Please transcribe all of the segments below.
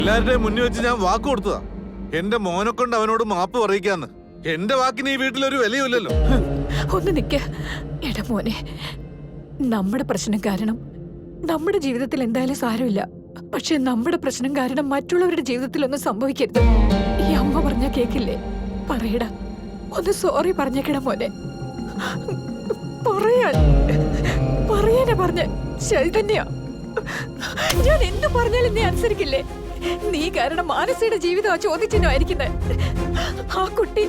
എല്ലാവരുടെയും മുന്നിൽ വെച്ച് ഞാൻ വാക്ക് കൊടുത്തതാ, എന്റെ മോനെ കൊണ്ട് അവനോട് മാപ്പ് പറയിക്കാന്ന്. എന്റെ വാക്കിന് ഈ വീട്ടിലൊരു വിലയുമില്ലല്ലോ. ഒന്ന് നിക്ക. എടാ മോനെ, നമ്മുടെ പ്രശ്നം കാരണം നമ്മുടെ ജീവിതത്തിൽ എന്തായാലും സാരമില്ല. പക്ഷെ നമ്മുടെ പ്രശ്നം കാരണം മറ്റുള്ളവരുടെ ജീവിതത്തിൽ ഒന്നും സംഭവിക്കരുത്. ഈ അമ്മ പറഞ്ഞ കേക്കില്ലേ? പറയടാ, ഒന്ന് സോറി പറഞ്ഞേക്കടാ മോനെ. പറയാനാ പറഞ്ഞ ചൈതന്യ. ഞാൻ എന്ത് പറഞ്ഞാലും നീ അനുസരിക്കില്ലേ? നീ കാരണം മാനസിയുടെ ജീവിതം ചോദിച്ചിനായിരിക്കുന്നത്. ആ കുട്ടി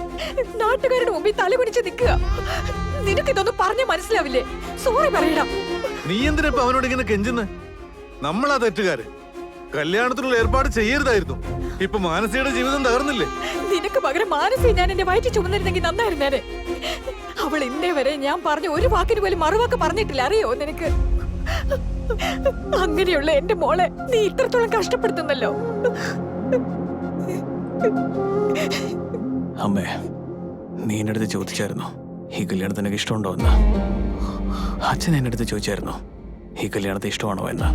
നാട്ടുകാരുടെ മുമ്പിൽ തലകുനിച്ച് നിൽക്കുക. നിനക്കിതൊന്നും പറഞ്ഞ മനസ്സിലാവില്ലേ? സോറി പറയടാ. നീ എന്തിനാ ഇപ്പൊ അവനോട് ഇങ്ങനെ കെഞ്ചുന്നത്? നമ്മളാ തെറ്റുകാര്. കല്യാണത്തിനുള്ള ഏർപ്പാട് ചെയ്യരുതായിരുന്നു. ഇപ്പൊ മാനസിയുടെ ജീവിതം തകർന്നില്ലേ? നിനക്ക് പകരം മാനസി ഞാൻ എന്റെ വയറ്റിൽ ചുമന്നിരുന്നെങ്കിൽ നന്നായിരുന്നേനെ. അവൾ ഇന്നേ വരെ ഞാൻ പറഞ്ഞ ഒരു വാക്കിന് പോലും മറുവാക്ക് പറഞ്ഞിട്ടില്ല, അറിയോ നിനക്ക്? അങ്ങനെയുള്ള എന്റെ മോളെ നീ ഇത്രത്തോളം കഷ്ടപ്പെടുത്തുന്നല്ലോ. അമ്മേ, നീ എന്റെ അടുത്ത് ചോദിച്ചായിരുന്നു ഈ കല്യാണത്തിന് എനിക്ക് ഇഷ്ടമുണ്ടോ എന്ന്? അച്ഛൻ എന്റെ അടുത്ത് ചോദിച്ചായിരുന്നു ഈ കല്യാണത്തെ ഇഷ്ടമാണോ എന്ന്?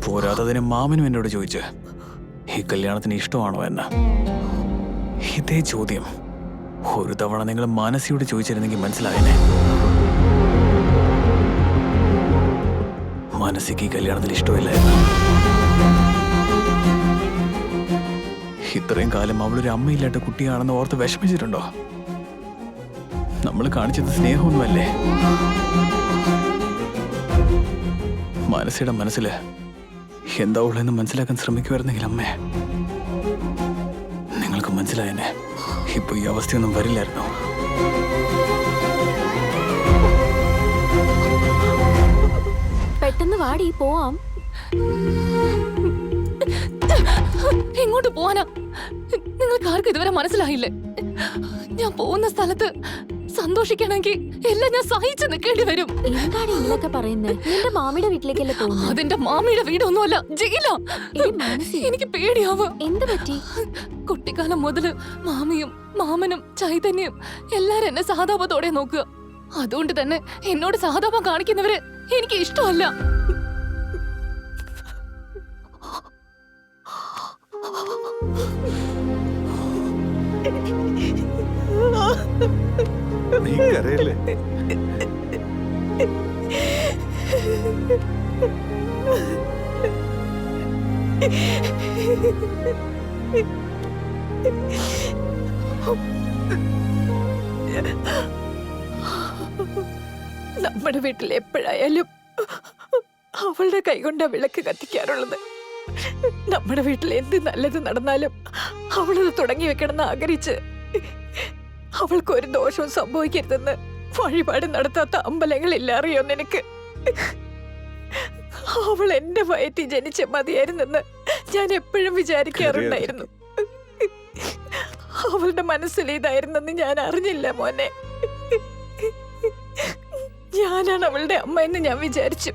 പോരാത്തതിന് മാമനും എന്നോട് ചോദിച്ച് ഈ കല്യാണത്തിന് ഇഷ്ടമാണോ എന്ന്. ഇതേ ചോദ്യം ഒരു തവണ നിങ്ങൾ മാനസിയോട് ചോദിച്ചിരുന്നെങ്കിൽ മനസ്സിലായേനെ. മാനസിക്ക് ഈ കല്യാണത്തിൽ ഇഷ്ടമില്ല എന്ന്. ഇത്രയും കാലം അവളൊരു അമ്മയില്ലാത്ത കുട്ടിയാണെന്ന് ഓർത്ത് വിഷമിച്ചിട്ടുണ്ടോ? നമ്മൾ കാണിച്ചത് സ്നേഹമൊന്നുമല്ലേ? മാനസിയുടെ മനസ്സില് എന്താ ഉള്ളതെന്ന് മനസ്സിലാക്കാൻ ശ്രമിക്കുമായിരുന്നെങ്കിൽ അമ്മേ, നിങ്ങൾക്ക് മനസ്സിലായെന്നെ. ഇപ്പൊ ഈ അവസ്ഥയൊന്നും വരില്ലായിരുന്നു. പെട്ടെന്ന് വാടി, പോവാം. എങ്ങോട്ട് പോവാനാ? നിങ്ങൾക്ക് ആർക്കും ഇതുവരെ മനസ്സിലായില്ലേ? ഞാൻ പോകുന്ന സ്ഥലത്ത് സന്തോഷിക്കണമെങ്കിൽ എല്ലാം ഞാൻ സഹിച്ചു നിൽക്കേണ്ടി വരും. എന്താണ് ഇങ്ങനെയൊക്കെ പറയുന്നത്? നിന്റെ മാമിയുടെ വീട്ടിലേക്കല്ലേ പോകുന്നത്? അതെന്റെ മാമിയുടെ വീടൊന്നുമല്ല, ജയിലാ. എനിക്ക് പേടിയാവുക. എന്ത് പറ്റി? കുട്ടിക്കാലം മുതല് മാമിയും മാമനും ചൈതന്യം എല്ലാരും എന്നെ സഹതാപത്തോടെ നോക്കുക. അതുകൊണ്ട് തന്നെ എന്നോട് സഹതാപം കാണിക്കുന്നവര് എനിക്ക് ഇഷ്ടമല്ല. നീ കരയല്ലേ? നമ്മുടെ വീട്ടിൽ എപ്പോഴായാലും അവളുടെ കൈകൊണ്ടാ വിളക്ക് കത്തിക്കാറുള്ളത്. നമ്മുടെ വീട്ടിൽ എന്ത് നല്ലത് നടന്നാലും അവളത് തുടങ്ങി വെക്കണമെന്ന് ആഗ്രഹിച്ച് അവൾക്ക് ഒരു ദോഷവും സംഭവിക്കരുതെന്ന് വഴിപാട് നടത്താത്ത അമ്പലങ്ങളില്ല, അറിയോ നിനക്ക്? അവൾ എന്റെ വയറ്റിൽ ജനിച്ച മതിയായിരുന്നെന്ന് ഞാൻ എപ്പോഴും വിചാരിക്കാറുണ്ടായിരുന്നു. അവളുടെ മനസ്സിൽ ഇതായിരുന്നെന്ന് ഞാൻ അറിഞ്ഞില്ല മോനെ. ഞാനാണ് അവളുടെ അമ്മ എന്ന് ഞാൻ വിചാരിച്ചു.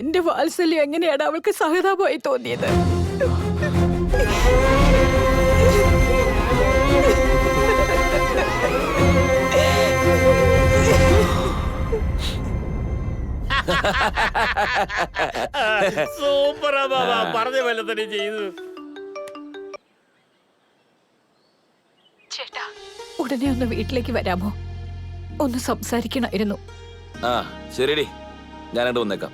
എന്റെ വാത്സല്യം എങ്ങനെയാണ് അവൾക്ക് സഹതാപമായി തോന്നിയത്? സൂപ്പറാ ബാബാ, പറഞ്ഞ പോലെ തന്നെ ചെയ്തു. ചേട്ടാ, ഉടനെ ഒന്ന് വീട്ടിലേക്ക് വരാമോ? ഒന്ന് സംസാരിക്കണമായിരുന്നു. ആ ശരിയടി, ഞാനായിട്ട് വന്നേക്കാം.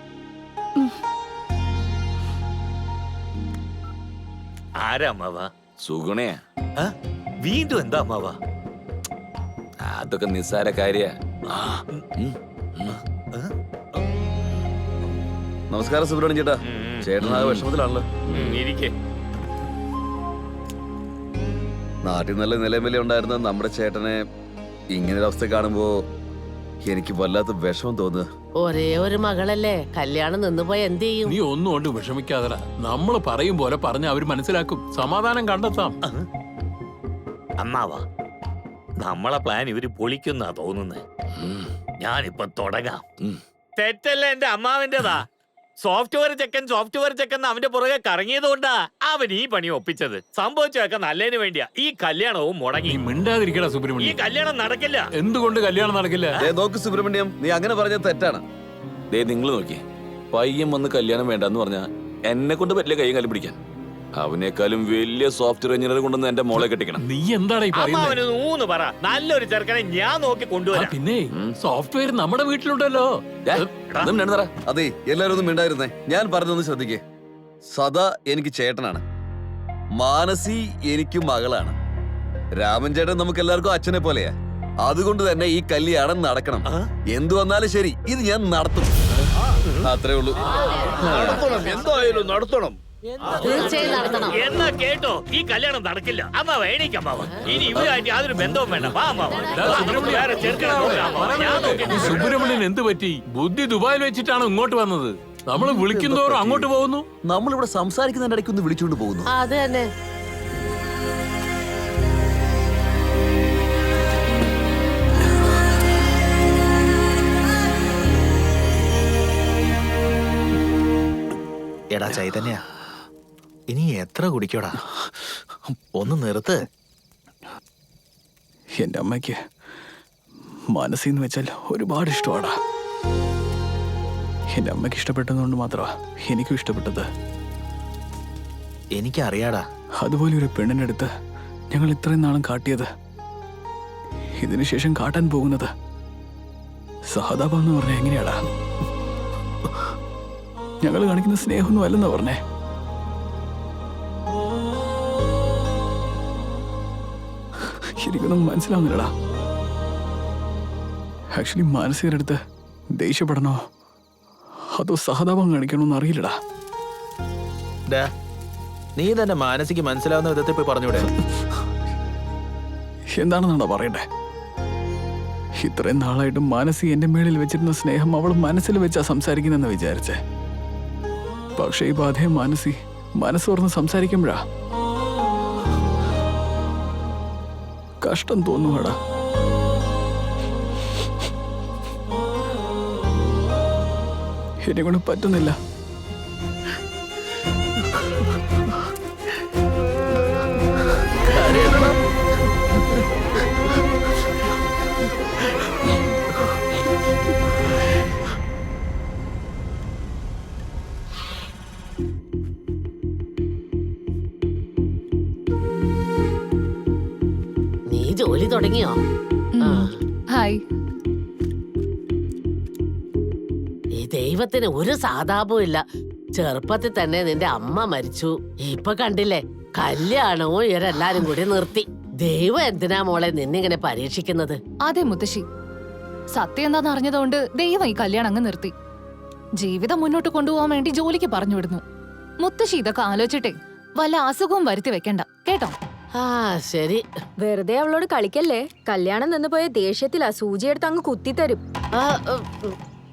ആരാ അമ്മാവാ? സുഗുണയാ. വീണ്ടും എന്താ അമ്മാവാ? അതൊക്കെ നിസ്സാര കാര്യ. നമസ്കാരം സുബ്രഹ്മണ്യം ചേട്ടാ. ചേട്ടനാ വിഷമത്തിലാണല്ലോ. ഇരിക്കേ. നാട്ടിൽ നല്ല നിലയും വില ഉണ്ടായിരുന്ന നമ്മുടെ ചേട്ടനെ ഇങ്ങനൊരവസ്ഥ കാണുമ്പോ എനിക്ക് വല്ലാത്ത വിഷമം തോന്നുക. ഒരേ ഒരു മകളല്ലേ, കല്യാണം നിന്നുപോയ എന്ത് ചെയ്യും? നീ ഒന്നും കൊണ്ട് വിഷമിക്കാതടാ. നമ്മള് പറയും പോലെ പറഞ്ഞ അവര് മനസ്സിലാക്കും. സമാധാനം കണ്ടെത്താം. അമ്മാവാ, നമ്മളെ പ്ലാൻ ഇവര് പൊളിക്കുന്നാ തോന്നുന്നേ. ഞാനിപ്പൊ തുടങ്ങാം. തെറ്റല്ല എന്റെ അമ്മാവിന്റെതാ. സോഫ്റ്റ്വെയർ ചെക്കൻ അവന്റെ പുറകെ കറങ്ങിയത് കൊണ്ടാ അവൻ ഈ പണി ഒപ്പിച്ചത്. സംഭവിച്ചതൊക്കെ നല്ലതിന് വേണ്ടിയാ. ഈ കല്യാണവും മുടങ്ങി. മിണ്ടാതിരിക്കടാ ഈ സുബ്രഹ്മണ്യം. കല്യാണം നടക്കില്ല. എന്തുകൊണ്ട് കല്യാണം നടക്കില്ല? നോക്ക് സുബ്രഹ്മണ്യം, നീ അങ്ങനെ പറഞ്ഞത് തെറ്റാണ്. ദേ നിങ്ങൾ നോക്കി, പയ്യൻ വന്ന് കല്യാണം വേണ്ടെന്ന് പറഞ്ഞാ എന്നെ കൊണ്ട് പറ്റില്ല കൈയും കാലും പിടിക്കാൻ. അവനേക്കാളും വലിയ സോഫ്റ്റ്വെയർ എഞ്ചിനീയർ കൊണ്ടുവന്ന് എന്റെ മോളെ കെട്ടിക്കണം. നീ എന്താണ് ഈ പറയുന്നത്? അമ്മാവന് ഊന്ന് പറ, നല്ലൊരു ചെറുക്കനെ ഞാൻ നോക്കി കൊണ്ടുവരാം. പിന്നെ സോഫ്റ്റ്വെയർ നമ്മുടെ വീട്ടിലുണ്ടല്ലോ. അതെ, എല്ലാരും ഒന്നും മിണ്ടായിരുന്നേ. ഞാൻ പറഞ്ഞൊന്ന് ശ്രദ്ധിക്കേ. സദാ എനിക്ക് ചേട്ടനാണ്, മാനസി എനിക്ക് മകളാണ്, രാമൻ ചേട്ടൻ നമുക്ക് എല്ലാവർക്കും അച്ഛനെ പോലെയാ. അതുകൊണ്ട് തന്നെ ഈ കല്യാണം നടക്കണം. എന്തു വന്നാലും ശരി, ഇത് ഞാൻ നടത്തും. അത്രേ ഉള്ളൂ. എന്തായാലും നടത്തണം. തീർച്ചയായും നടത്തണം. എന്നാ കേട്ടോ, ഈ കല്യാണം നടക്കില്ല. അമ്മാവ എണീക്ക് അമ്മാവ. ഇനി ഇവരുമായിട്ട് യാതൊരു ബന്ധവും വേണ്ട. വാ അമ്മാവ. നമുക്ക് വേറെ ചെറുക്കനെ നോക്കാം അമ്മാവ. ഞാൻ നോക്കി. ഈ സുബ്രഹ്മണ്യൻ എന്ത് പറ്റി? ബുദ്ധി ദുബായിൽ വെച്ചിട്ടാണ് ഇങ്ങോട്ട് വന്നത്. നമ്മൾ വിളിക്കുന്നവരും അങ്ങോട്ട് പോകുന്നു. നമ്മളിവിടെ സംസാരിക്കുന്നതിന്റെ ഇടയ്ക്ക് ഒന്ന് വിളിച്ചുകൊണ്ട് പോകുന്നു. അത് തന്നെ. എടാ ചൈതന്യ, ഇനി എത്ര കുടിക്കോടാ? ഒന്ന് നിർത്ത്. എൻ്റെ അമ്മയ്ക്ക് മനസ്സിന്ന് വെച്ചാൽ ഒരുപാട് ഇഷ്ടമാടാ. എൻ്റെ അമ്മയ്ക്ക് ഇഷ്ടപ്പെട്ടതുകൊണ്ട് മാത്രമാ എനിക്കും ഇഷ്ടപ്പെട്ടത്. എനിക്കറിയാടാ. അതുപോലെ ഒരു പെണ്ണിൻ്റെ അടുത്ത് ഞങ്ങൾ ഇത്രയും നാളും കാട്ടിയത്, ഇതിനുശേഷം കാട്ടാൻ പോകുന്നത് സഹതാപം എന്ന് പറഞ്ഞാൽ എങ്ങനെയാടാ? ഞങ്ങൾ കാണിക്കുന്ന സ്നേഹമൊന്നും അല്ലെന്നാ പറഞ്ഞേ. എനിക്കൊന്നും മനസ്സിലാവുന്നില്ലടാ. ആക്ച്വലി മാനസികരുടെ അടുത്ത് ദേഷ്യപ്പെടണോ അതോ സഹതാപം കാണിക്കണോന്ന് അറിയില്ലടാ. നീ തന്നെ മാനസിക്ക് മനസ്സിലാവുന്ന വിധത്തിൽ പോയി പറഞ്ഞൂടെ? എന്താണെന്നാണോ പറയണ്ടേ? ഇത്രയും നാളായിട്ട് മാനസി എന്റെ മേളിൽ വെച്ചിരുന്ന സ്നേഹം അവൾ മനസ്സിൽ വെച്ചാ സംസാരിക്കുന്നെന്ന് വിചാരിച്ചേ. പക്ഷേ ഇപ്പൊ അതേ മാനസി മനസ്സ് തുറന്ന് സംസാരിക്കുമ്പോഴാ കഷ്ടം തോന്നുവാടാ. എന്നെ കൊണ്ട് പറ്റുന്നില്ല. നീ ജോലി തുടങ്ങിയോ? ഹായ്. ഈ ദൈവത്തിന് ഒരു സാധാപവും ഇല്ല. ചെറുപ്പത്തിൽ തന്നെ നിന്റെ അമ്മ മരിച്ചു. ഇപ്പൊ കണ്ടില്ലേ, കല്യാണവും ഇവരെല്ലാരും കൂടി നിർത്തി. ദൈവം എന്തിനാ മോളെ നിന്നിങ്ങനെ പരീക്ഷിക്കുന്നത്? അതെ മുത്തശ്ശി, സത്യം എന്താന്ന് അറിഞ്ഞതുകൊണ്ട് ദൈവം ഈ കല്യാണം അങ്ങ് നിർത്തി. ജീവിതം മുന്നോട്ട് കൊണ്ടുപോകാൻ വേണ്ടി ജോലിക്ക് പറഞ്ഞു വിടുന്നു. മുത്തശ്ശി ഇതൊക്കെ ആലോചിച്ചിട്ടേ വല്ല അസുഖവും വരുത്തി വെക്കണ്ട കേട്ടോ. ആ ശരി. വെറുതെ അവളോട് കളിക്കല്ലേ. കല്യാണം നിന്ന് പോയ ദേഷ്യത്തിലാ സൂചിയെടുത്ത് അങ്ങ് കുത്തിത്തരും. ആ,